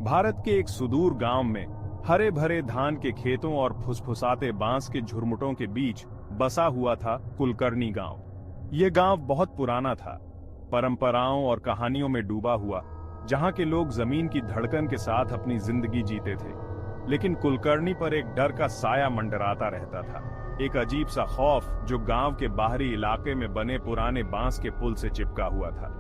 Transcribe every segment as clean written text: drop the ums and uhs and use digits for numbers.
भारत के एक सुदूर गांव में हरे भरे धान के खेतों और फुसफुसाते बांस के झुरमुटों के बीच बसा हुआ था कुलकर्णी गांव। यह गांव बहुत पुराना था, परंपराओं और कहानियों में डूबा हुआ, जहां के लोग जमीन की धड़कन के साथ अपनी जिंदगी जीते थे। लेकिन कुलकर्णी पर एक डर का साया मंडराता रहता था, एक अजीब सा खौफ जो गांव के बाहरी इलाके में बने पुराने बांस के पुल से चिपका हुआ था।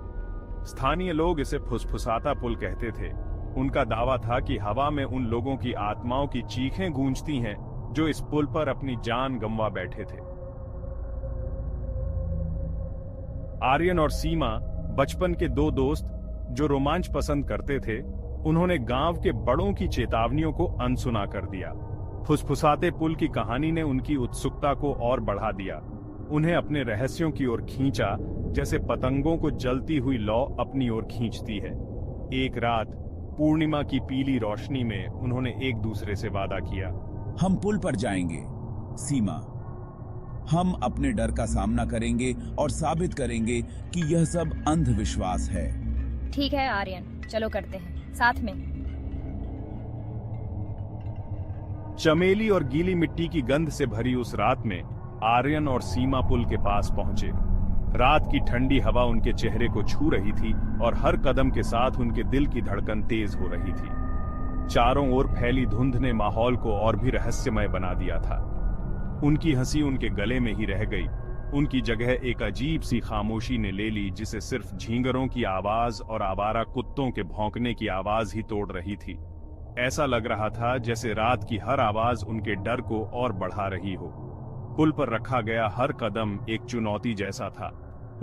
स्थानीय लोग इसे फुसफुसाता पुल कहते थे। उनका दावा था कि हवा में उन लोगों की आत्माओं की चीखें गूंजती हैं जो इस पुल पर अपनी जान गंवा बैठे थे। आर्यन और सीमा बचपन के दो दोस्त जो रोमांच पसंद करते थे, उन्होंने गांव के बड़ों की चेतावनियों को अनसुना कर दिया। फुसफुसाते पुल की कहानी ने उनकी उत्सुकता को और बढ़ा दिया, उन्हें अपने रहस्यों की ओर खींचा, जैसे पतंगों को जलती हुई लौ अपनी ओर खींचती है। एक रात पूर्णिमा की पीली रोशनी में उन्होंने एक दूसरे से वादा किया, हम पुल पर जाएंगे सीमा, हम अपने डर का सामना करेंगे और साबित करेंगे कि यह सब अंधविश्वास है। ठीक है आर्यन, चलो करते हैं साथ में। चमेली और गीली मिट्टी की गंध से भरी उस रात में आर्यन और सीमा पुल के पास पहुंचे। रात की ठंडी हवा उनके चेहरे को छू रही थी और हर कदम के साथ उनके दिल की धड़कन तेज हो रही थी। चारों ओर फैली धुंध ने माहौल को और भी रहस्यमय बना दिया था। उनकी हंसी उनके गले में ही रह गई, उनकी जगह एक अजीब सी खामोशी ने ले ली, जिसे सिर्फ झींगरों की आवाज और आवारा कुत्तों के भौंकने की आवाज ही तोड़ रही थी। ऐसा लग रहा था जैसे रात की हर आवाज उनके डर को और बढ़ा रही हो। पुल पर रखा गया हर कदम एक चुनौती जैसा था।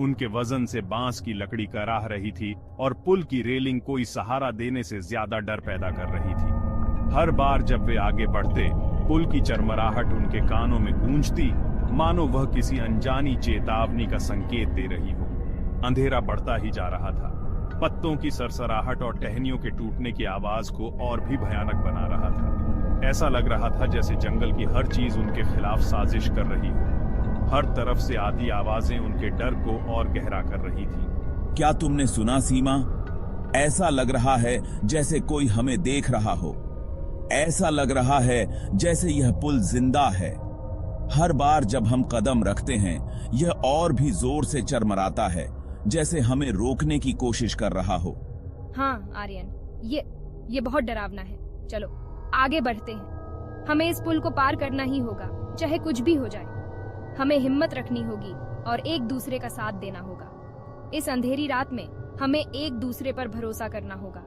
उनके वजन से बांस की लकड़ी कराह रही थी और पुल की रेलिंग कोई सहारा देने से ज्यादा डर पैदा कर रही थी। हर बार जब वे आगे बढ़ते, पुल की चरमराहट उनके कानों में गूंजती, मानो वह किसी अनजानी चेतावनी का संकेत दे रही हो। अंधेरा बढ़ता ही जा रहा था, पत्तों की सरसराहट और टहनियों के टूटने की आवाज को और भी भयानक बना रहा था। ऐसा लग रहा था जैसे जंगल की हर चीज उनके खिलाफ साजिश कर रही हो। हर तरफ से आती आवाजें उनके डर को और गहरा कर रही थी। क्या तुमने सुना सीमा? ऐसा लग रहा है जैसे कोई हमें देख रहा हो। ऐसा लग रहा है जैसे यह पुल जिंदा है। हर बार जब हम कदम रखते हैं, यह और भी जोर से चरमराता है, जैसे हमें रोकने की कोशिश कर रहा हो। हाँ आर्यन, ये बहुत डरावना है। चलो आगे बढ़ते हैं। हमें इस पुल को पार करना ही होगा, चाहे कुछ भी हो जाए। हमें हिम्मत रखनी होगी और एक दूसरे का साथ देना होगा। इस अंधेरी रात में हमें एक दूसरे पर भरोसा करना होगा।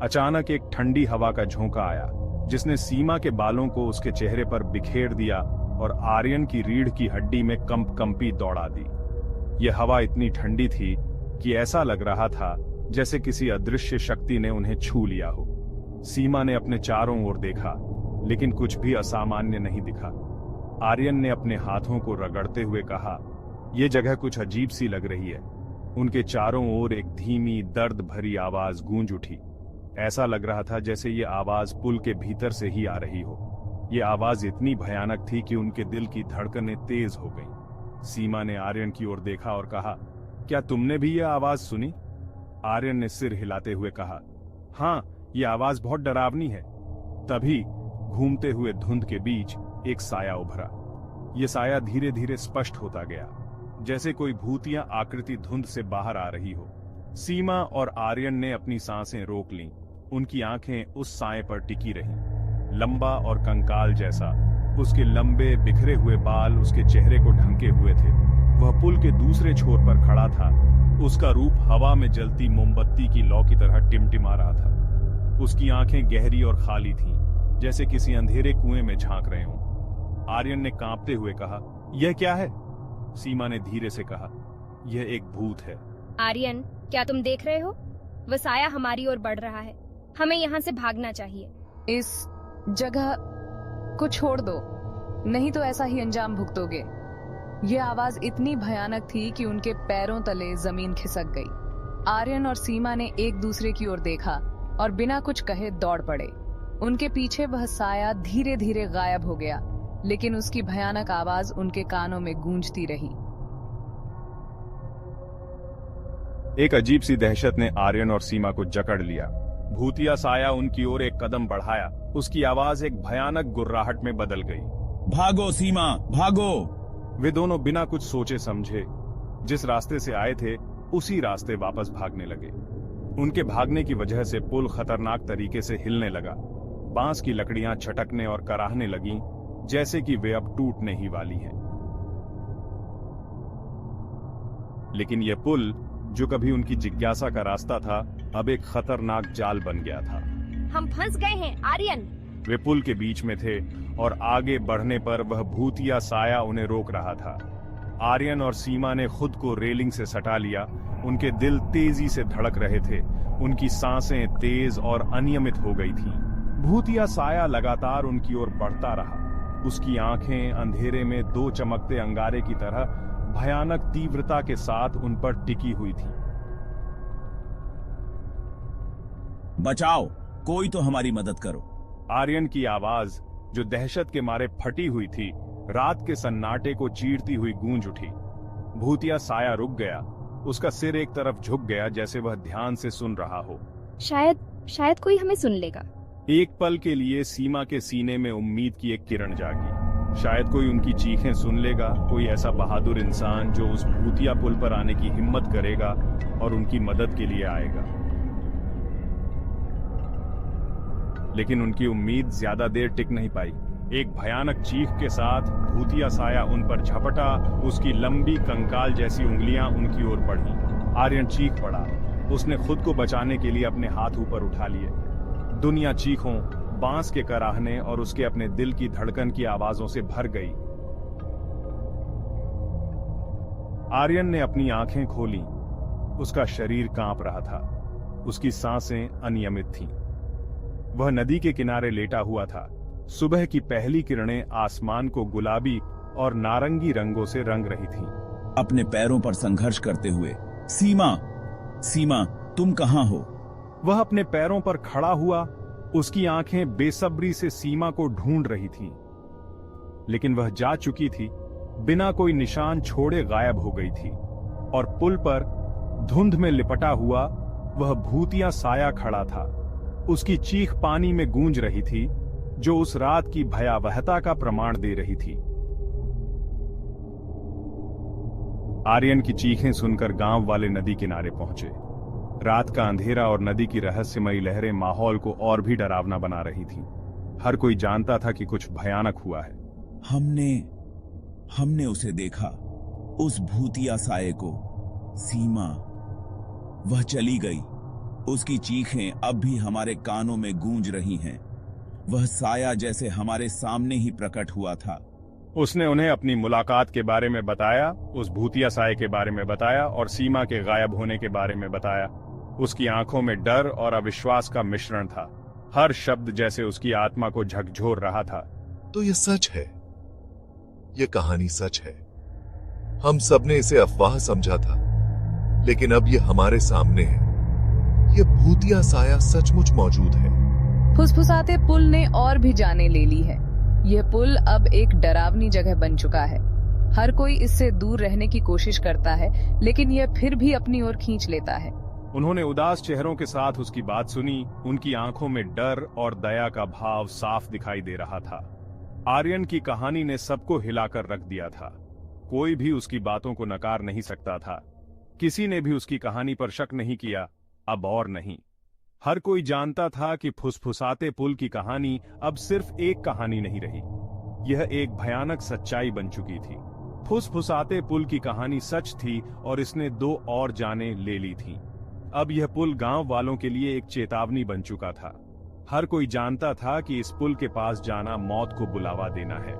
अचानक एक ठंडी हवा का झोंका आया, जिसने सीमा के बालों को उसके चेहरे पर बिखेर दिया और आर्यन की रीढ़ की हड्डी में कंपकंपी दौड़ा दी। यह हवा इतनी ठंडी थी कि ऐसा लग रहा था जैसे किसी अदृश्य शक्ति ने उन्हें छू लिया हो। सीमा ने अपने चारों ओर देखा, लेकिन कुछ भी असामान्य नहीं दिखा। आर्यन ने अपने हाथों को रगड़ते हुए कहा, यह जगह कुछ अजीब सी लग रही है। उनके चारों ओर एक धीमी दर्द भरी आवाज गूंज उठी। ऐसा लग रहा था जैसे ये आवाज पुल के भीतर से ही आ रही हो। ये आवाज इतनी भयानक थी कि उनके दिल की धड़कनें तेज हो गईं। सीमा ने आर्यन की ओर देखा और कहा, क्या तुमने भी यह आवाज सुनी? आर्यन ने सिर हिलाते हुए कहा, हाँ, यह आवाज बहुत डरावनी है। तभी घूमते हुए धुंध के बीच एक साया उभरा। यह साया धीरे धीरे स्पष्ट होता गया, जैसे कोई भूतिया आकृति धुंध से बाहर आ रही हो। सीमा और आर्यन ने अपनी सांसें रोक लीं। उनकी आंखें उस साए पर टिकी रहीं। लंबा और कंकाल जैसा, उसके लंबे बिखरे हुए बाल उसके चेहरे को ढंके हुए थे। वह पुल के दूसरे छोर पर खड़ा था। उसका रूप हवा में जलती मोमबत्ती की लौ की तरह टिमटिमा रहा था। उसकी आंखें गहरी और खाली थीं, जैसे किसी अंधेरे कुएं में झांक रहे हों। आर्यन ने कांपते हुए कहा, यह क्या है? सीमा ने धीरे से कहा, यह एक भूत है। आर्यन, क्या तुम देख रहे हो? वह साया हमारी ओर बढ़ रहा है। हमें यहाँ से भागना चाहिए। इस जगह को छोड़ दो, नहीं तो ऐसा ही अंजाम भुगतोगे। यह आवाज इतनी भयानक थी कि उनके पैरों तले जमीन खिसक गई। आर्यन और सीमा ने एक दूसरे की ओर देखा और बिना कुछ कहे दौड़ पड़े। उनके पीछे वह साया धीरे धीरे गायब हो गया, लेकिन उसकी भयानक आवाज उनके कानों में गूंजती रही। एक अजीब सी दहशत ने आर्यन और सीमा को जकड़ लिया। भूतिया साया उनकी ओर एक कदम बढ़ाया। उसकी आवाज एक भयानक गुर्राहट में बदल गई। भागो सीमा, भागो। वे दोनों बिना कुछ सोचे समझे जिस रास्ते से आए थे उसी रास्ते वापस भागने लगे। उनके भागने की वजह से पुल खतरनाक तरीके से हिलने लगा। बांस की लकड़ियां छटकने और कराहने लगीं, जैसे कि वे अब टूटने ही वाली हैं। लेकिन यह पुल, जो कभी उनकी जिज्ञासा का रास्ता था, अब एक खतरनाक जाल बन गया था। हम फंस गए हैं आर्यन। वे पुल के बीच में थे और आगे बढ़ने पर वह भूतिया साया उन्हें रोक रहा था। आर्यन और सीमा ने खुद को रेलिंग से सटा लिया। उनके दिल तेजी से धड़क रहे थे। उनकी सांसें तेज और अनियमित हो गई थीं। भूतिया साया लगातार उनकी ओर बढ़ता रहा। उसकी आंखें अंधेरे में दो चमकते अंगारे की तरह भयानक तीव्रता के साथ उन पर टिकी हुई थी। बचाओ, कोई तो हमारी मदद करो। आर्यन की आवाज, जो दहशत के मारे फटी हुई थी, रात के सन्नाटे को चीरती हुई गूंज उठी। भूतिया साया रुक गया। उसका सिर एक तरफ झुक गया, जैसे वह ध्यान से सुन रहा हो। शायद कोई हमें सुन लेगा। एक पल के लिए सीमा के सीने में उम्मीद की एक किरण जागी। शायद कोई उनकी चीखें सुन लेगा, कोई ऐसा बहादुर इंसान जो उस भूतिया पुल पर आने की हिम्मत करेगा और उनकी मदद के लिए आएगा। लेकिन उनकी उम्मीद ज्यादा देर टिक नहीं पाई। एक भयानक चीख के साथ भूतिया साया उन पर झपटा। उसकी लंबी कंकाल जैसी उंगलियां उनकी ओर बढ़ीं। आर्यन चीख पड़ा। उसने खुद को बचाने के लिए अपने हाथ ऊपर उठा लिए। दुनिया चीखों, बांस के कराहने और उसके अपने दिल की धड़कन की आवाजों से भर गई। आर्यन ने अपनी आंखें खोलीं। उसका शरीर कांप रहा था। उसकी सांसें अनियमित थीं। वह नदी के किनारे लेटा हुआ था। सुबह की पहली किरणें आसमान को गुलाबी और नारंगी रंगों से रंग रही थीं। अपने पैरों पर संघर्ष करते हुए, सीमा, तुम कहां हो? वह अपने पैरों पर खड़ा हुआ। उसकी आंखें बेसब्री से सीमा को ढूंढ रही थीं। लेकिन वह जा चुकी थी, बिना कोई निशान छोड़े गायब हो गई थी। और पुल पर धुंध में लिपटा हुआ वह भूतिया साया खड़ा था। उसकी चीख पानी में गूंज रही थी, जो उस रात की भयावहता का प्रमाण दे रही थी। आर्यन की चीखें सुनकर गांव वाले नदी किनारे पहुंचे। रात का अंधेरा और नदी की रहस्यमयी लहरें माहौल को और भी डरावना बना रही थीं। हर कोई जानता था कि कुछ भयानक हुआ है। हमने उसे देखा, उस भूतिया साये को। सीमा, वह चली गई। उसकी चीखें अब भी हमारे कानों में गूंज रही हैं। वह साया जैसे हमारे सामने ही प्रकट हुआ था। उसने उन्हें अपनी मुलाकात के बारे में बताया, उस भूतिया साये के बारे में बताया और सीमा के गायब होने के बारे में बताया। उसकी आंखों में डर और अविश्वास का मिश्रण था। हर शब्द जैसे उसकी आत्मा को झकझोर रहा था। तो ये सच है, ये कहानी सच है। हम सबने इसे अफवाह समझा था, लेकिन अब ये हमारे सामने है। ये भूतिया साया सचमुच मौजूद है। फुसफुसाते पुल ने और भी जाने ले ली है। यह पुल अब एक डरावनी जगह बन चुका है। हर कोई इससे दूर रहने की कोशिश करता है, लेकिन यह फिर भी अपनी ओर खींच लेता है। उन्होंने उदास चेहरों के साथ उसकी बात सुनी। उनकी आंखों में डर और दया का भाव साफ दिखाई दे रहा था। आर्यन की कहानी ने सबको हिलाकर रख दिया था। कोई भी उसकी बातों को नकार नहीं सकता था। किसी ने भी उसकी कहानी पर शक नहीं किया, अब और नहीं। हर कोई जानता था कि फुसफुसाते पुल की कहानी अब सिर्फ एक कहानी नहीं रही, यह एक भयानक सच्चाई बन चुकी थी। फुसफुसाते पुल की कहानी सच थी और इसने 2 और जानें ले ली थीं। अब यह पुल गांव वालों के लिए एक चेतावनी बन चुका था। हर कोई जानता था कि इस पुल के पास जाना मौत को बुलावा देना है।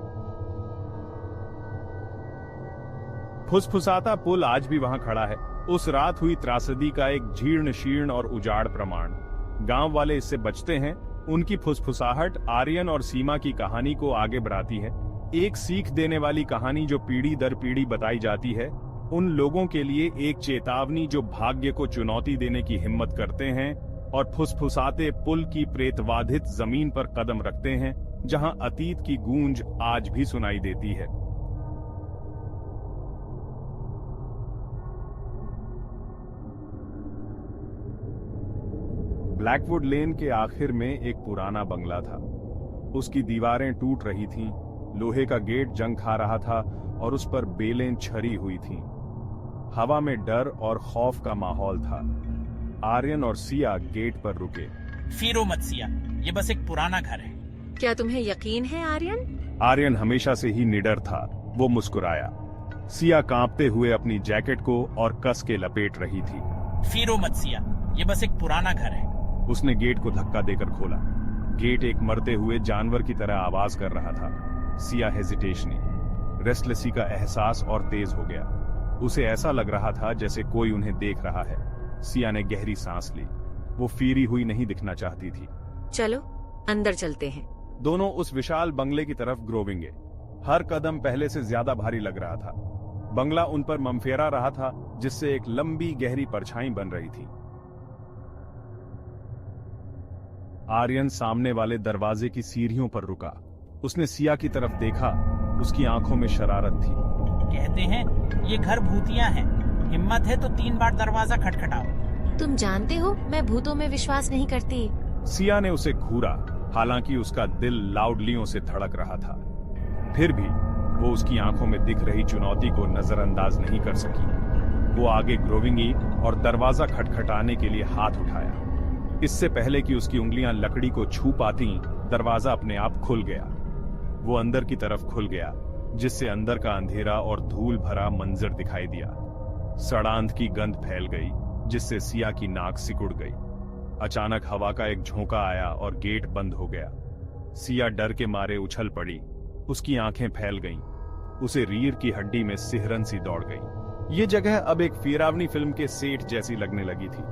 फुसफुसाता पुल आज भी वहां खड़ा है, उस रात हुई त्रासदी का एक जीर्ण शीर्ण और उजाड़ प्रमाण। गांव वाले इससे बचते हैं। उनकी फुसफुसाहट आर्यन और सीमा की कहानी को आगे बढ़ाती है। एक सीख देने वाली कहानी जो पीढ़ी दर पीढ़ी बताई जाती है। उन लोगों के लिए एक चेतावनी जो भाग्य को चुनौती देने की हिम्मत करते हैं और फुसफुसाते पुल की प्रेतवाधित जमीन पर कदम रखते हैं, जहां अतीत की गूंज आज भी सुनाई देती है। ब्लैकवुड लेन के आखिर में एक पुराना बंगला था। उसकी दीवारें टूट रही थीं, लोहे का गेट जंग खा रहा था और उस पर बेलें छरी हुई थीं। हवा में डर और खौफ का माहौल था। आर्यन और सिया गेट पर रुके। फिरो मत सिया, ये बस एक पुराना घर है। क्या तुम्हें यकीन है आर्यन? आर्यन हमेशा से ही निडर था। वो मुस्कुराया। सिया कांपते हुए अपनी जैकेट को और कस के लपेट रही थी। फिरो मत सिया, ये बस एक पुराना घर है। उसने गेट को धक्का देकर खोला। गेट एक मरते हुए जानवर की तरह आवाज कर रहा था। सिया हेजिटेशनी, रेस्टलेसी का एहसास और तेज हो गया। उसे ऐसा लग रहा था जैसे कोई उन्हें देख रहा है। सिया ने गहरी सांस ली। वो फीरी हुई नहीं दिखना चाहती थी। चलो अंदर चलते हैं। दोनों उस विशाल बंगले की तरफ ग्रोविंगे। हर कदम पहले से ज्यादा भारी लग रहा था। बंगला उन पर मंफेरा रहा था, जिससे एक लंबी गहरी परछाई बन रही थी। आर्यन सामने वाले दरवाजे की सीढ़ियों पर रुका। उसने सिया की तरफ देखा। उसकी आंखों में शरारत थी। कहते हैं ये घर भूतिया है। हिम्मत है तो 3 बार दरवाजा खटखटाओ। तुम जानते हो मैं भूतों में विश्वास नहीं करती। सिया ने उसे घूरा, हालांकि उसका दिल लाउडलियों से धड़क रहा था। फिर भी वो उसकी आंखों में दिख रही चुनौती को नजरअंदाज नहीं कर सकी। वो आगे ग्रोविंगी और दरवाजा खटखटाने के लिए हाथ उठाया। इससे पहले कि उसकी उंगलियां लकड़ी को छू पाती, दरवाजा अपने आप खुल गया। वो अंदर की तरफ खुल गया, जिससे अंदर का अंधेरा और धूल भरा मंजर दिखाई दिया। सड़ांध की गंध फैल गई, जिससे सिया की नाक सिकुड़ गई। अचानक हवा का एक झोंका आया और गेट बंद हो गया। सिया डर के मारे उछल पड़ी। उसकी आंखें फैल गईं। उसे रीढ़ की हड्डी में सिहरन सी दौड़ गई। ये जगह अब एक वीरावनी फिल्म के सेट जैसी लगने लगी थी।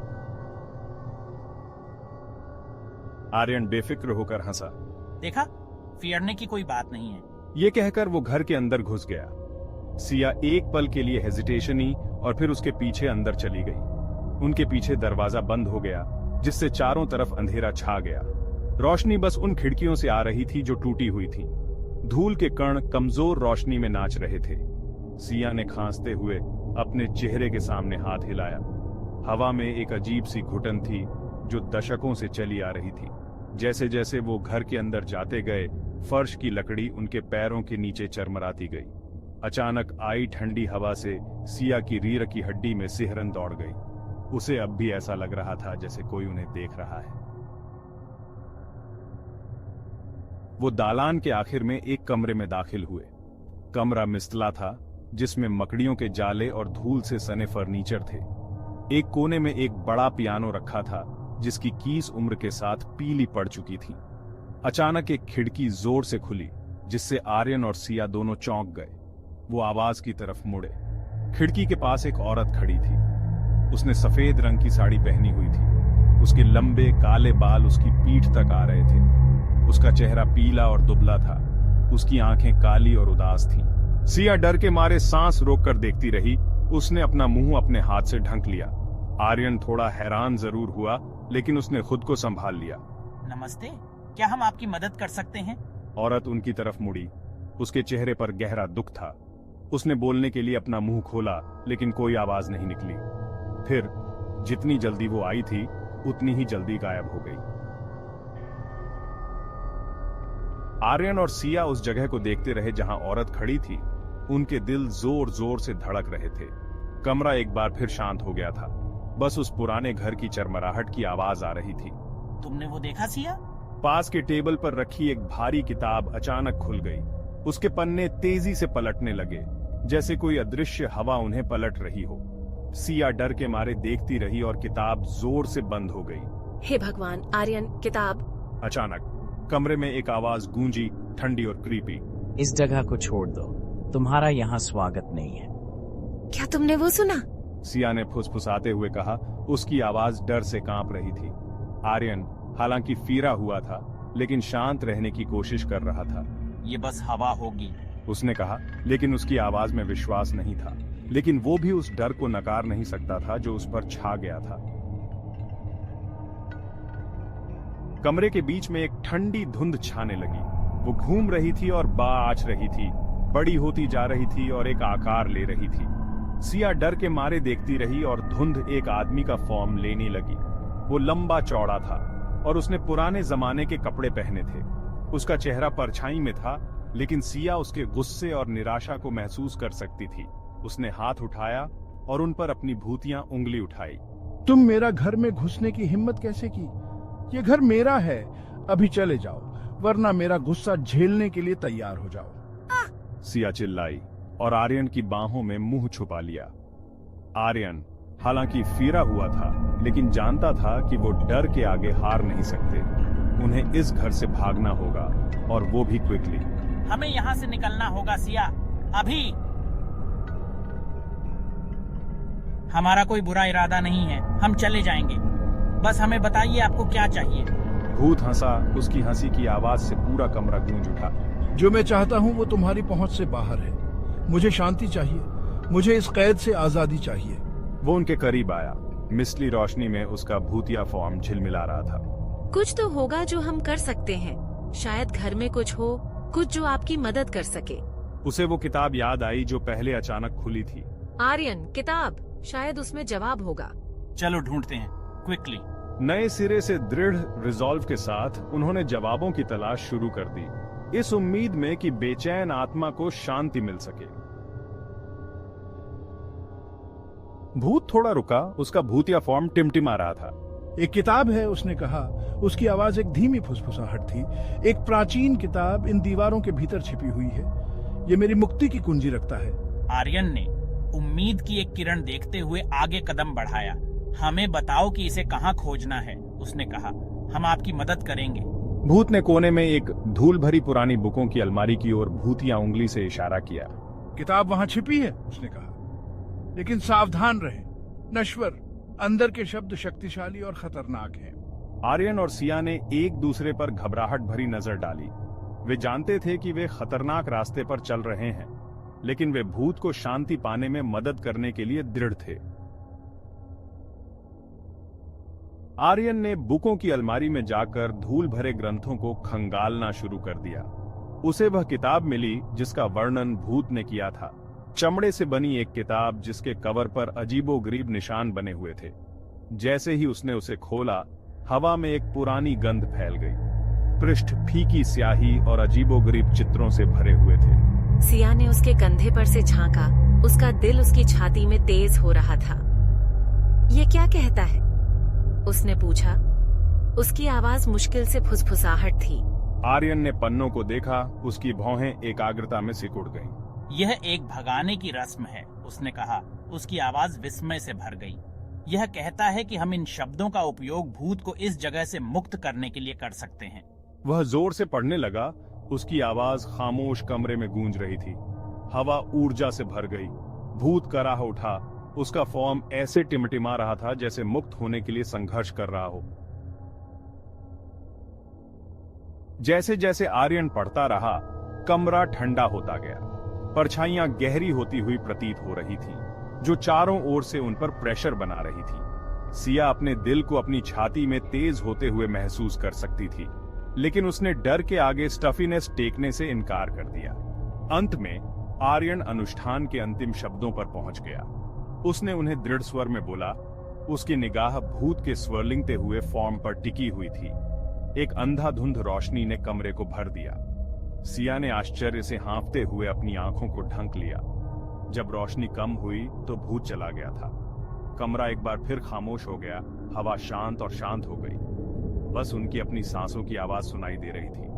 आर्यन बेफिक्र होकर हंसा। देखा, फिरने की कोई बात नहीं है। ये कहकर वो घर के अंदर घुस गया। सिया एक पल के लिए हेजिटेशन ही और फिर उसके पीछे अंदर चली गई। उनके पीछे दरवाजा बंद हो गया, जिससे चारों तरफ अंधेरा छा गया। रोशनी बस उन खिड़कियों से आ रही थी जो टूटी हुई थी। धूल के कण कमजोर रोशनी में नाच रहे थे। सिया ने खांसते हुए अपने चेहरे के सामने हाथ हिलाया। हवा में एक अजीब सी घुटन थी जो दशकों से चली आ रही थी। जैसे जैसे वो घर के अंदर जाते गए, फर्श की लकड़ी उनके पैरों के नीचे चरमराती गई। अचानक आई ठंडी हवा से सिया की रीढ़ की हड्डी में सिहरन दौड़ गई। उसे अब भी ऐसा लग रहा था जैसे कोई उन्हें देख रहा है। वो दालान के आखिर में एक कमरे में दाखिल हुए। कमरा मिस्तला था, जिसमें मकड़ियों के जाले और धूल से सने फर्नीचर थे। एक कोने में एक बड़ा पियानो रखा था, जिसकी कीस उम्र के साथ पीली पड़ चुकी थी। अचानक एक खिड़की जोर से खुली, जिससे आर्यन और सिया दोनों चौंक गए। वो आवाज की तरफ मुड़े। खिड़की के पास एक औरत खड़ी थी। उसने सफेद रंग की साड़ी पहनी हुई थी। उसके लंबे काले बाल उसकी पीठ तक आ रहे थे। उसका चेहरा पीला और दुबला था। उसकी आंखें काली और उदास थीं। सिया डर के मारे सांस रोककर देखती रही। उसने अपना मुंह अपने हाथ से ढक लिया। आर्यन थोड़ा हैरान जरूर हुआ, लेकिन उसने खुद को संभाल लिया। नमस्ते, क्या हम आपकी मदद कर सकते हैं? औरत उनकी तरफ मुड़ी। उसके चेहरे पर गहरा दुख था। उसने बोलने के लिए अपना मुंह खोला, लेकिन कोई आवाज नहीं निकली। फिर जितनी जल्दी वो आई थी, उतनी ही जल्दी गायब हो गई। आर्यन और सिया उस जगह को देखते रहे जहां औरत खड़ी थी। उनके दिल जोर जोर से धड़क रहे थे। कमरा एक बार फिर शांत हो गया था। बस उस पुराने घर की चरमराहट की आवाज आ रही थी। तुमने वो देखा सिया? पास के टेबल पर रखी एक भारी किताब अचानक खुल गई। उसके पन्ने तेजी से पलटने लगे, जैसे कोई अदृश्य हवा उन्हें पलट रही हो। सिया डर के मारे देखती रही और किताब जोर से बंद हो गई। हे भगवान, आर्यन, किताब। अचानक कमरे में एक आवाज गूंजी, ठंडी और क्रीपी। इस जगह को छोड़ दो, तुम्हारा यहाँ स्वागत नहीं है। क्या तुमने वो सुना? सिया ने फुसफुसाते हुए कहा। उसकी आवाज डर से कांप रही थी। आर्यन हालांकि फीरा हुआ था, लेकिन शांत रहने की कोशिश कर रहा था। ये बस हवा होगी, उसने कहा, लेकिन उसकी आवाज में विश्वास नहीं था। लेकिन वो भी उस डर को नकार नहीं सकता था जो उस पर छा गया था। कमरे के बीच में एक ठंडी धुंध छाने लगी। वो घूम रही थी और बाँच रही थी, बड़ी होती जा रही थी और एक आकार ले रही थी। सिया डर के मारे देखती रही और धुंध एक आदमी का फॉर्म लेने लगी। वो लंबा चौड़ा था और उसने पुराने जमाने के कपड़े पहने थे। उसका चेहरा परछाई में था, लेकिन सिया उसके गुस्से और निराशा को महसूस कर सकती थी। उसने हाथ उठाया और उन पर अपनी भूतियां उंगली उठाई। तुम मेरा घर में घुसने की हिम्मत कैसे की? ये घर मेरा है, अभी चले जाओ, वरना मेरा गुस्सा झेलने के लिए तैयार हो जाओ। सिया चिल्लाई और आर्यन की बाहों में मुंह छुपा लिया। आर्यन हालांकि फिरा हुआ था, लेकिन जानता था कि वो डर के आगे हार नहीं सकते। उन्हें इस घर से भागना होगा, और वो भी क्विकली। हमें यहाँ से निकलना होगा सिया, अभी। हमारा कोई बुरा इरादा नहीं है, हम चले जाएंगे। बस हमें बताइए आपको क्या चाहिए। भूत हंसा। उसकी हंसी की आवाज से पूरा कमरा गूंज उठा। जो मैं चाहता हूँ वो तुम्हारी पहुंच से बाहर है। मुझे शांति चाहिए, मुझे इस कैद से आजादी चाहिए। वो उनके करीब आया। मिसली रोशनी में उसका भूतिया फॉर्म झिलमिला रहा था। कुछ तो होगा जो हम कर सकते हैं। शायद घर में कुछ हो, कुछ जो आपकी मदद कर सके। उसे वो किताब याद आई जो पहले अचानक खुली थी। आर्यन, किताब, शायद उसमें जवाब होगा। चलो ढूंढते हैं, क्विकली। नए सिरे से दृढ़ रिजॉल्व के साथ उन्होंने जवाबों की तलाश शुरू कर दी, इस उम्मीद में कि बेचैन आत्मा को शांति मिल सके। भूत थोड़ा रुका। उसका भूतिया फॉर्म टिमटिमा रहा था। एक किताब है, उसने कहा। उसकी आवाज एक धीमी फुसफुसाहट थी। एक प्राचीन किताब इन दीवारों के भीतर छिपी हुई है। ये मेरी मुक्ति की कुंजी रखता है। आर्यन ने उम्मीद की एक किरण देखते हुए आगे कदम बढ़ाया। हमें बताओ कि इसे कहाँ खोजना है, उसने कहा। हम आपकी मदद करेंगे। भूत ने कोने में एक धूल भरी पुरानी बुकों की अलमारी की ओर भूतिया उंगली से इशारा किया। किताब वहां छिपी है, उसने कहा, लेकिन सावधान रहे, नश्वर, अंदर के शब्द शक्तिशाली और खतरनाक हैं। आर्यन और सिया ने एक दूसरे पर घबराहट भरी नजर डाली। वे जानते थे कि वे खतरनाक रास्ते पर चल रहे हैं, लेकिन वे भूत को शांति पाने में मदद करने के लिए दृढ़ थे। आर्यन ने बुकों की अलमारी में जाकर धूल भरे ग्रंथों को खंगालना शुरू कर दिया। उसे वह किताब मिली जिसका वर्णन भूत ने किया था। चमड़े से बनी एक किताब जिसके कवर पर अजीबोगरीब निशान बने हुए थे। जैसे ही उसने उसे खोला, हवा में एक पुरानी गंध फैल गई। पृष्ठ फीकी स्याही और अजीबोगरीब चित्रों से भरे हुए थे। सिया ने उसके कंधे पर से झांका। उसका दिल उसकी छाती में तेज हो रहा था। ये क्या कहता है? उसने पूछा। उसकी आवाज मुश्किल से फुसफुसाहट थी। आर्यन ने पन्नों को देखा। उसकी भौहें एकाग्रता में सिकुड़ गईं। यह एक भगाने की रस्म है, उसने कहा। उसकी आवाज विस्मय से भर गई। यह कहता है कि हम इन शब्दों का उपयोग भूत को इस जगह से मुक्त करने के लिए कर सकते हैं। वह जोर से पढ़ने लगा। उसकी आवाज खामोश कमरे में गूंज रही थी। हवा ऊर्जा से भर गई। भूत कराह उठा। उसका फॉर्म ऐसे टिमटिमा रहा था जैसे मुक्त होने के लिए संघर्ष कर रहा हो। जैसे जैसे आर्यन पढ़ता रहा, कमरा ठंडा होता गया। परछाइयां गहरी होती हुई प्रतीत हो रही थी, जो चारों ओर से उन पर प्रेशर बना रही थी। सिया अपने दिल को अपनी छाती में तेज होते हुए महसूस कर सकती थी, लेकिन उसने डर के आगे स्टफीनेस टेकने से इनकार कर दिया। अंत में आर्यन अनुष्ठान के अंतिम शब्दों पर पहुंच गया। उसने उन्हें दृढ़ स्वर में बोला। उसकी निगाह भूत के स्वर्लिंगते हुए फॉर्म पर टिकी हुई थी। एक अंधाधुंध रोशनी ने कमरे को भर दिया। सिया ने आश्चर्य से हाँफते हुए अपनी आंखों को ढंक लिया। जब रोशनी कम हुई तो भूत चला गया था। कमरा एक बार फिर खामोश हो गया। हवा शांत और शांत हो गई। बस उनकी अपनी सांसों की आवाज सुनाई दे रही थी।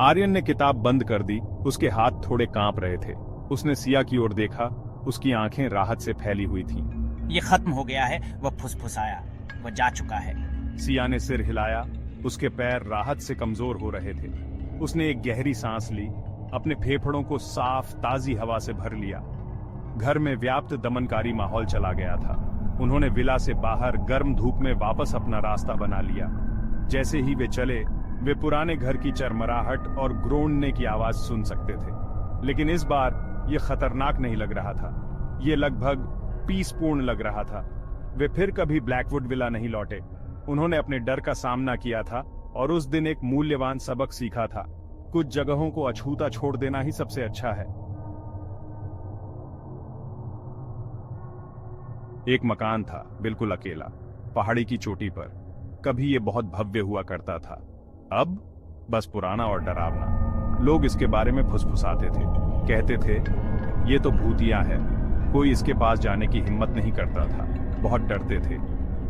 आर्यन ने किताब बंद कर दी। उसके हाथ थोड़े कांप रहे थे। उसने सिया की ओर देखा। उसकी आंखें राहत से फैली हुई थीं। ये खत्म हो गया है, वह फुसफुसाया। वह जा चुका है। सिया ने सिर हिलाया। उसके पैर राहत से कमजोर हो रहे थे। उसने एक गहरी सांस ली। अपने फेफड़ों को साफ ताजी हवा से भर लिया। घर में व्याप्त दमनकारी माहौल चला गया था। उन्होंने विला से बाहर गर्म धूप में वापस अपना रास्ता बना लिया। जैसे ही वे चले, वे पुराने घर की चरमराहट और ग्रोंडने की आवाज सुन सकते थे। लेकिन इस बार ये खतरनाक नहीं लग रहा था। ये लगभग पीसपूर्ण लग रहा था। वे फिर कभी ब्लैकवुड विला नहीं लौटे। उन्होंने अपने डर का सामना किया था और उस दिन एक मूल्यवान सबक सीखा था। कुछ जगहों को अछूता छोड़ देना ही सबसे अच्छा है। एक मकान था, बिल्कुल अकेला, पहाड़ी की चोटी पर। कभी ये बहुत भव्य हुआ करता था, अब बस पुराना और डरावना। लोग इसके बारे में फुसफुसाते थे, कहते थे ये तो भूतिया है। कोई इसके पास जाने की हिम्मत नहीं करता था, बहुत डरते थे।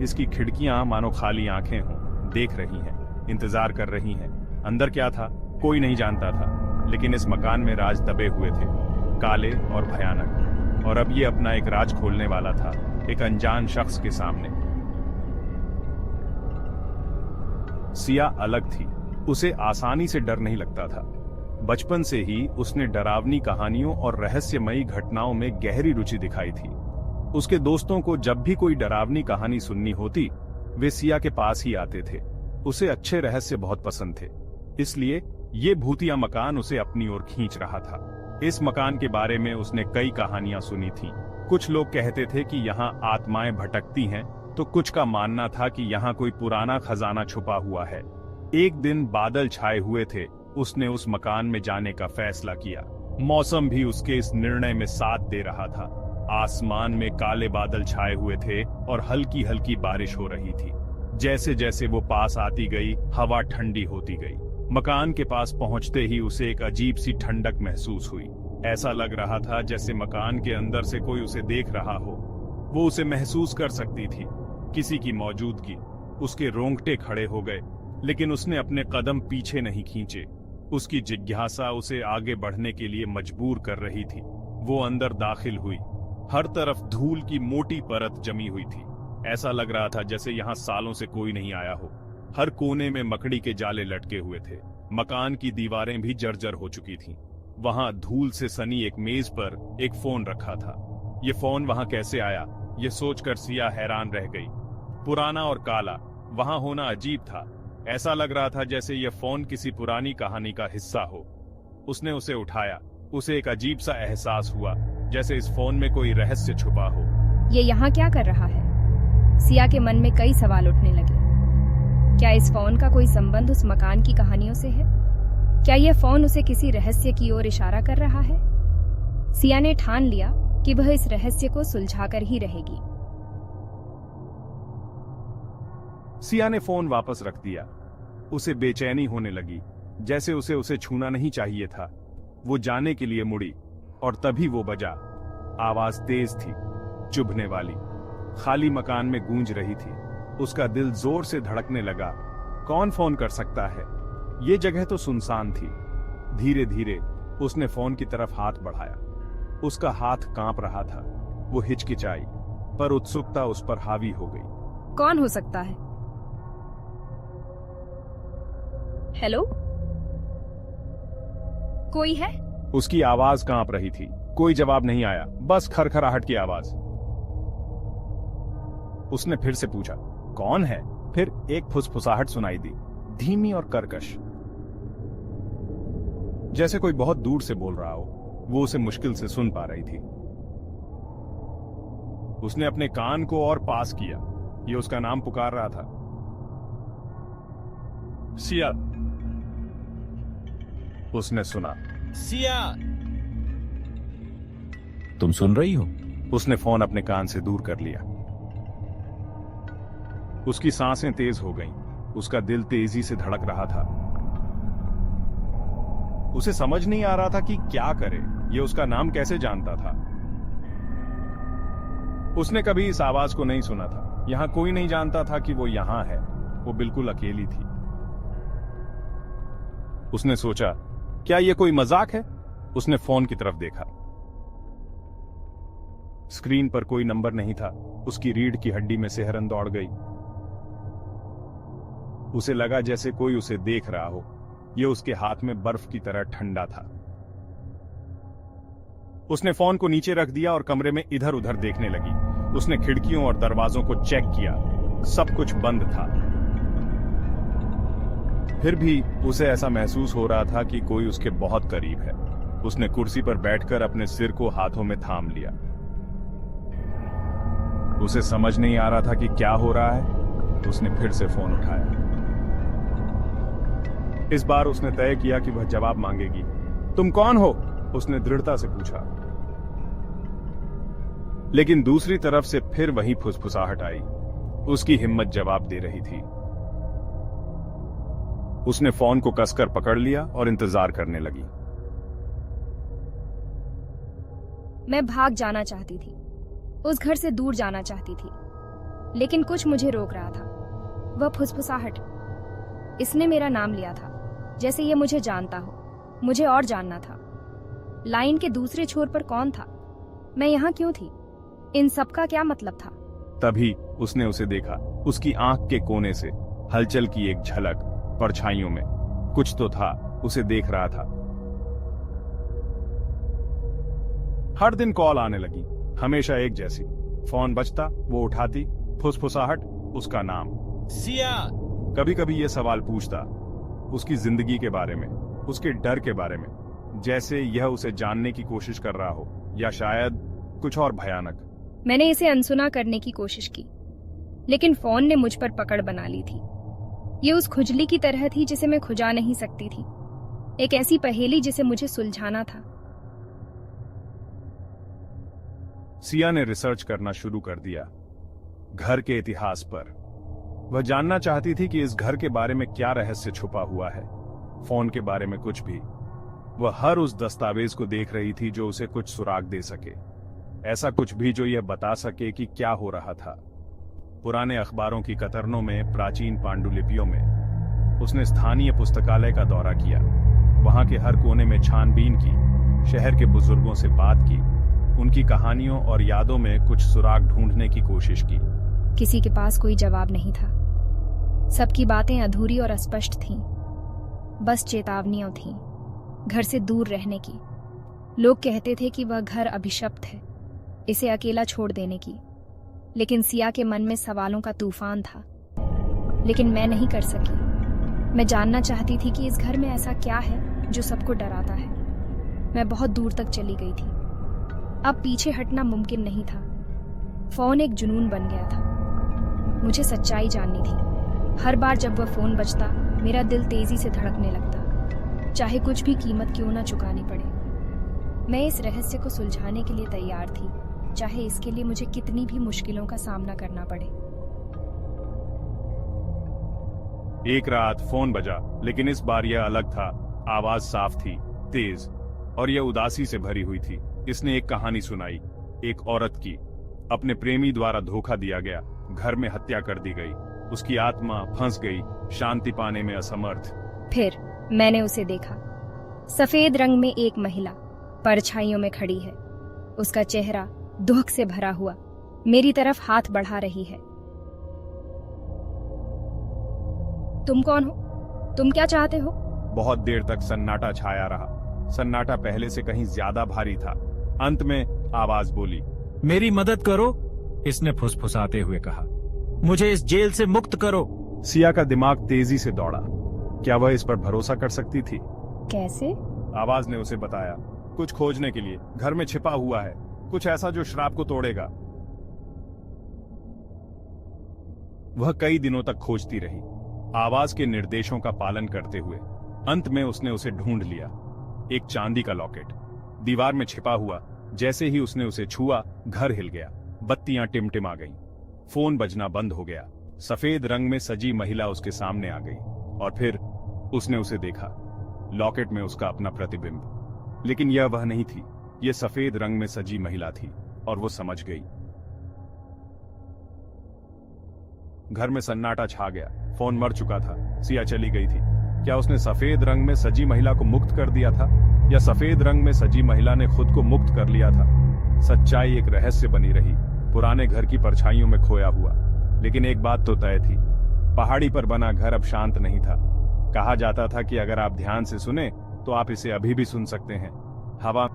इसकी खिड़कियां मानो खाली आंखें हों, देख रही हैं, इंतजार कर रही हैं। अंदर क्या था कोई नहीं जानता था, लेकिन इस मकान में राज दबे हुए थे, काले और भयानक। और अब ये अपना एक राज खोलने वाला था, एक अनजान शख्स के सामने। सिया अलग थी, उसे आसानी से डर नहीं लगता था। बचपन से ही उसने डरावनी कहानियों और रहस्यमयी घटनाओं में गहरी रुचि दिखाई थी। उसके दोस्तों को जब भी कोई डरावनी कहानी सुननी होती, वे सिया के पास ही आते थे। उसे अच्छे रहस्य बहुत पसंद थे, इसलिए ये भूतिया मकान उसे अपनी ओर खींच रहा था। इस मकान के बारे में उसने कई कहानियां सुनी थीं। कुछ लोग कहते थे कि यहाँ आत्माएं भटकती हैं, तो कुछ का मानना था कि यहाँ कोई पुराना खजाना छुपा हुआ है। एक दिन बादल छाए हुए थे, उसने उस मकान में जाने का फैसला किया। मौसम भी उसके इस निर्णय में साथ दे रहा था। आसमान में काले बादल छाए हुए थे और हल्की हल्की बारिश हो रही थी। जैसे जैसे वो पास आती गई, हवा ठंडी होती गई। मकान के पास पहुंचते ही उसे एक अजीब सी ठंडक महसूस हुई। ऐसा लग रहा था जैसे मकान के अंदर से कोई उसे देख रहा हो। वो उसे महसूस कर सकती थी, किसी की मौजूदगी। उसके रोंगटे खड़े हो गए, लेकिन उसने अपने कदम पीछे नहीं खींचे। उसकी जिज्ञासा उसे आगे बढ़ने के लिए मजबूर कर रही थी। वो अंदर दाखिल हुई। हर तरफ धूल की मोटी परत जमी हुई थी। ऐसा लग रहा था जैसे यहाँ सालों से कोई नहीं आया हो। हर कोने में मकड़ी के जाले लटके हुए थे। मकान की दीवारें भी जर्जर हो चुकी थीं। वहां धूल से सनी एक मेज पर एक फोन रखा था। ये फोन वहां कैसे आया, ये सोचकर सिया हैरान रह गई। पुराना और काला, वहां होना अजीब था। ऐसा लग रहा था जैसे यह फोन किसी पुरानी कहानी का हिस्सा हो। उसने उसे उठाया। उसे एक अजीब सा एहसास हुआ, जैसे इस फोन में कोई रहस्य छुपा हो। ये यहाँ क्या कर रहा है? सिया के मन में कई सवाल उठने लगे। क्या इस फोन का कोई संबंध उस मकान की कहानियों से है? क्या यह फोन उसे किसी रहस्य की ओर इशारा कर रहा है? सिया ने ठान लिया कि वह इस रहस्य को सुलझाकर ही रहेगी। सिया ने फोन वापस रख दिया। उसे बेचैनी होने लगी, जैसे उसे छूना नहीं चाहिए था। वो जाने के लिए मुड़ी और तभी वो बजा। आवाज तेज थी, चुभने वाली, खाली मकान में गूंज रही थी। उसका दिल जोर से धड़कने लगा। कौन फोन कर सकता है? ये जगह तो सुनसान थी। धीरे धीरे उसने फोन की तरफ हाथ बढ़ाया। उसका हाथ कांप रहा था। वो हिचकिचाई, पर उत्सुकता उस पर हावी हो गई। कौन हो सकता है? हेलो, कोई है? उसकी आवाज कांप रही थी। कोई जवाब नहीं आया, बस खरखराहट की आवाज। उसने फिर से पूछा, कौन है? फिर एक फुसफुसाहट सुनाई दी, धीमी और कर्कश, जैसे कोई बहुत दूर से बोल रहा हो। वो उसे मुश्किल से सुन पा रही थी। उसने अपने कान को और पास किया। ये उसका नाम पुकार रहा था, सिया। उसने सुना, सिया। तुम सुन रही हो? उसने फोन अपने कान से दूर कर लिया। उसकी सांसें तेज हो गईं। उसका दिल तेजी से धड़क रहा था। उसे समझ नहीं आ रहा था कि क्या करे। ये उसका नाम कैसे जानता था? उसने कभी इस आवाज को नहीं सुना था। यहां कोई नहीं जानता था कि वो यहां है। वो बिल्कुल अकेली थी। उसने सोचा, क्या ये कोई मजाक है? उसने फोन की तरफ देखा। स्क्रीन पर कोई नंबर नहीं था। उसकी रीढ़ की हड्डी में सिहरन दौड़ गई। उसे लगा जैसे कोई उसे देख रहा हो। यह उसके हाथ में बर्फ की तरह ठंडा था। उसने फोन को नीचे रख दिया और कमरे में इधर उधर देखने लगी। उसने खिड़कियों और दरवाजों को चेक किया। सब कुछ बंद था। फिर भी उसे ऐसा महसूस हो रहा था कि कोई उसके बहुत करीब है। उसने कुर्सी पर बैठकर अपने सिर को हाथों में थाम लिया। उसे समझ नहीं आ रहा था कि क्या हो रहा है। उसने फिर से फोन उठाया। इस बार उसने तय किया कि वह जवाब मांगेगी। तुम कौन हो? उसने दृढ़ता से पूछा। लेकिन दूसरी तरफ से फिर वही फुसफुसाहट आई। उसकी हिम्मत जवाब दे रही थी। उसने फोन को कसकर पकड़ लिया और इंतजार करने लगी। मैं भाग जाना चाहती थी, उस घर से दूर जाना चाहती थी, लेकिन कुछ मुझे रोक रहा था। वह फुसफुसाहट। इसने मेरा नाम लिया था, जैसे ये मुझे जानता हो। मुझे और जानना था, लाइन के दूसरे छोर पर कौन था? मैं यहाँ क्यों थी? इन सब का क्या मतलब था? तभी उसने उसे देखा। उसकी आंख के कोने से हलचल की एक झलक, परछाइयों में कुछ तो था, उसे देख रहा था। हर दिन कॉल आने लगी, हमेशा एक जैसी। फोन बजता, वो उठाती, फुसफुसाहट, उसका नाम सिया। कभी कभी ये सवाल पूछता, उसकी जिंदगी के बारे में, उसके डर के बारे में, जैसे यह उसे जानने की कोशिश कर रहा हो, या शायद कुछ और भयानक। मैंने इसे अनसुना करने की कोशिश की, लेकिन फोन ने मुझ पर पकड़ बना ली थी। ये उस खुजली की तरह थी जिसे मैं खुजा नहीं सकती थी, एक ऐसी पहेली जिसे मुझे सुलझाना था। सिया ने रिसर्च करना शुरू कर दिया, घर के इतिहास पर। वह जानना चाहती थी कि इस घर के बारे में क्या रहस्य छुपा हुआ है, फोन के बारे में कुछ भी। वह हर उस दस्तावेज को देख रही थी जो उसे कुछ सुराग दे सके, ऐसा कुछ भी जो यह बता सके कि क्या हो रहा था। पुराने अखबारों की कतरनों में, प्राचीन पांडुलिपियों में। उसने स्थानीय पुस्तकालय का दौरा किया, वहां के हर कोने में छानबीन की, शहर के बुजुर्गों से बात की, उनकी कहानियों और यादों में कुछ सुराग ढूंढने की कोशिश की। किसी के पास कोई जवाब नहीं था। सबकी बातें अधूरी और अस्पष्ट थीं, बस चेतावनियां थीं घर से दूर रहने की। लोग कहते थे कि वह घर अभिशप्त है, इसे अकेला छोड़ देने की। लेकिन सिया के मन में सवालों का तूफान था, लेकिन मैं नहीं कर सकी। मैं जानना चाहती थी कि इस घर में ऐसा क्या है जो सबको डराता है। मैं बहुत दूर तक चली गई थी, अब पीछे हटना मुमकिन नहीं था। फोन एक जुनून बन गया था, मुझे सच्चाई जाननी थी। हर बार जब वह फोन बजता, मेरा दिल तेजी से धड़कने लगता, चाहे कुछ भी कीमत क्यों ना चुकानी पड़े। मैं इस रहस्य को सुलझाने के लिए तैयार थी, चाहे इसके लिए मुझे कितनी भी मुश्किलों का सामना करना पड़े। एक रात फोन बजा, लेकिन इस बार यह अलग था। आवाज साफ थी, तेज, और यह उदासी से भरी हुई थी। इसने एक कहानी सुनाई, एक औरत की। अपने प्रेमी द्वारा धोखा दिया गया, घर में हत्या कर दी गई, उसकी आत्मा फंस गई, शांति पाने में असमर्थ। फिर मैंने उसे देखा, सफेद रंग में एक महिला परछाइयों में खड़ी है। उसका चेहरा दुख से भरा हुआ मेरी तरफ हाथ बढ़ा रही है। तुम कौन हो? तुम क्या चाहते हो? बहुत देर तक सन्नाटा छाया रहा। सन्नाटा पहले से कहीं ज्यादा भारी था। अंत में आवाज बोली, मेरी मदद करो, इसने फुसफुसाते हुए कहा। मुझे इस जेल से मुक्त करो। सिया का दिमाग तेजी से दौड़ा। क्या वह इस पर भरोसा कर सकती थी? कैसे? आवाज ने उसे बताया, कुछ खोजने के लिए, घर में छिपा हुआ है, कुछ ऐसा जो श्राप को तोड़ेगा। वह कई दिनों तक खोजती रही, आवाज के निर्देशों का पालन करते हुए। अंत में उसने उसे ढूंढ लिया। एक चांदी का लॉकेट, दीवार में छिपा हुआ। जैसे ही उसने उसे छुआ, घर हिल गया, बत्तियां टिमटिमा गईं, फोन बजना बंद हो गया। सफेद रंग में सजी महिला उसके सामने आ गई, और फिर उसने उसे देखा, लॉकेट में उसका अपना प्रतिबिंब। लेकिन यह वह नहीं थी, यह सफेद रंग में सजी महिला थी, और वो समझ गई। घर में सन्नाटा छा गया। फोन मर चुका था, सिया चली गई थी। क्या उसने सफेद रंग में सजी महिला को मुक्त कर दिया था, या सफेद रंग में सजी महिला ने खुद को मुक्त कर लिया था? सच्चाई एक रहस्य बनी रही, पुराने घर की परछाइयों में खोया हुआ। लेकिन एक बात तो तय थी, पहाड़ी पर बना घर अब शांत नहीं था। कहा जाता था कि अगर आप ध्यान से सुने तो आप इसे अभी भी सुन सकते हैं। हवा